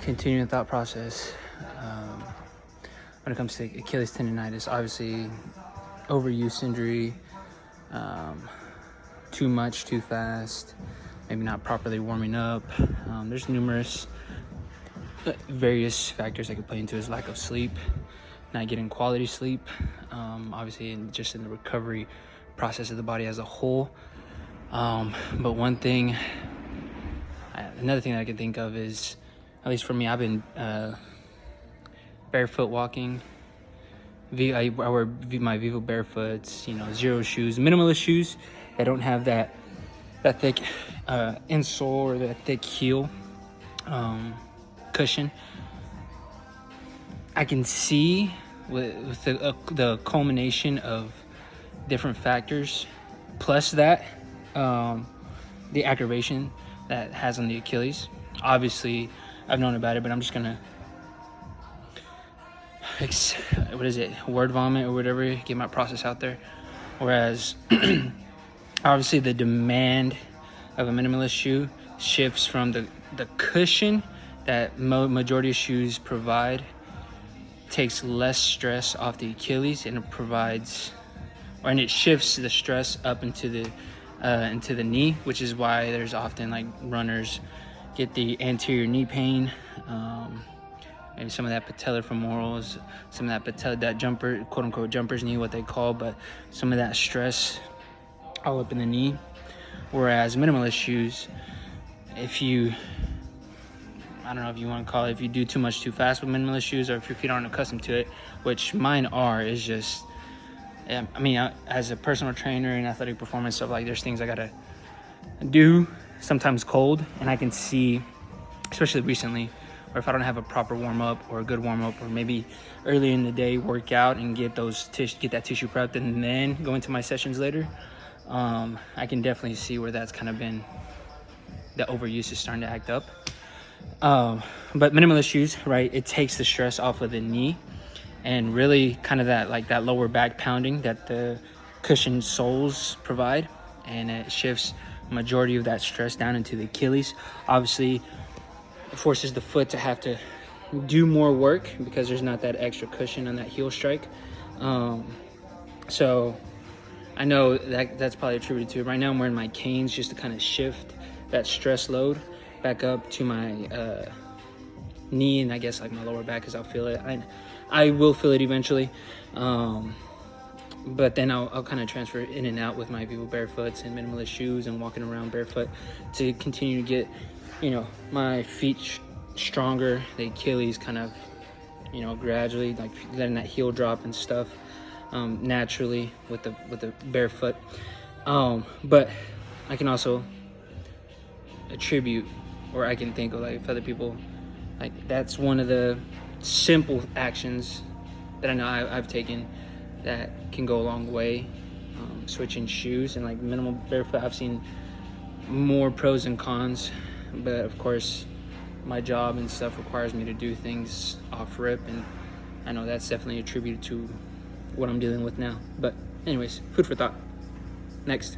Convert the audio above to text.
continuing the thought process, when it comes to Achilles tendonitis, obviously overuse injury, too much, too fast, maybe not properly warming up. There's numerous various factors that could play into his lack of sleep, not getting quality sleep, obviously just in the recovery process of the body as a whole. But another thing that I can think of is, at least for me, I've been barefoot walking. I wear my Vivo Barefoots, zero shoes, minimalist shoes that don't have that thick insole or that thick heel cushion. I can see with the culmination of different factors, plus that the aggravation that has on the Achilles. Obviously, I've known about it, but I'm just gonna word vomit or whatever, get my process out there. Whereas obviously the demand of a minimalist shoe shifts from the cushion that majority of shoes provide, takes less stress off the Achilles, and it shifts the stress up into the knee, which is why there's often like runners get the anterior knee pain, maybe some of that patellar femorals, some of that jumper, quote unquote jumper's knee, what they call, but some of that stress all up in the knee. Whereas minimalist shoes, if you do too much too fast with minimalist shoes, or if your feet aren't accustomed to it, which mine are, is just, as a personal trainer and athletic performance stuff, like there's things I gotta do, sometimes cold, and I can see, especially recently, or if I don't have a proper warm-up or a good warm-up, or maybe early in the day work out and get that tissue prepped and then go into my sessions later, I can definitely see where that's kind of been, the overuse is starting to act up. But minimalist shoes, right, it takes the stress off of the knee, and really kind of that lower back pounding that the cushioned soles provide, and it shifts majority of that stress down into the Achilles. Obviously, it forces the foot to have to do more work because there's not that extra cushion on that heel strike. So I know that's probably attributed to it. Right now I'm wearing my canes just to kind of shift that stress load back up to my knee, and I guess like my lower back, because I'll feel it. I will feel it eventually, but then I'll kind of transfer in and out with my Vivo Barefoots and minimalist shoes and walking around barefoot to continue to get my feet stronger, the Achilles kind of gradually, like letting that heel drop and stuff naturally with the barefoot. But I can also attribute, or I can think of, like, if other people, like, that's one of the simple actions that I know I've taken that can go a long way. Switching shoes and like minimal barefoot, I've seen more pros and cons, but of course my job and stuff requires me to do things off rip, and I know that's definitely attributed to what I'm dealing with now. But anyways, food for thought. Next.